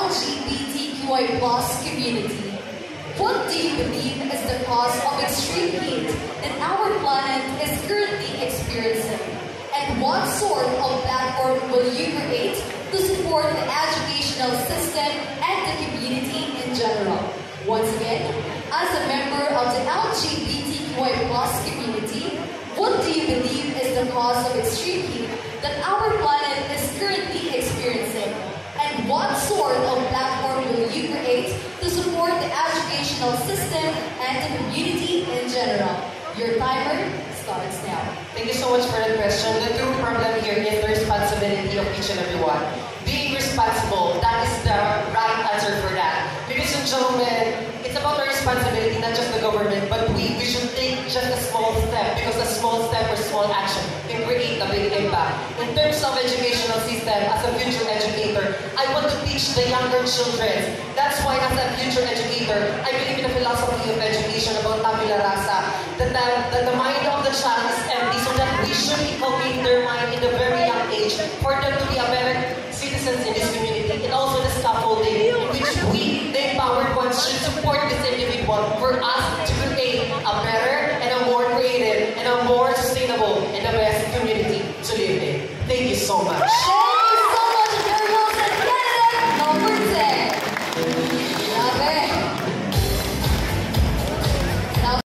LGBTQI plus community. What do you believe is the cause of extreme heat that our planet is currently experiencing? And what sort of platform will you create to support the educational system and the community in general? Once again, as a member of the LGBTQI plus community, what do you believe is the cause of extreme heat that our planet is currently experiencing? And what sort of platform will you create to support the educational system and the community in general? Your timer starts now. Thank you so much for that question. The true problem here is the responsibility of each and every one. Being responsible, that is the right answer for that. Ladies and gentlemen, it's about our responsibility, not just the government, but we should take just a small step, because a small step or small action can create a big impact. In terms of educational system, as a future educator, I want to teach the younger children. That's why as a future educator, I believe in the philosophy of education about tabula rasa, that the mind of the child is empty, so that we should inculcate their mind in a very young age for them to be a better citizens in this community, and also the scaffolding in which we, the empowered ones, should support this individual for us to create a better and a more creative and a more sustainable and the best community to live in. Thank you so much.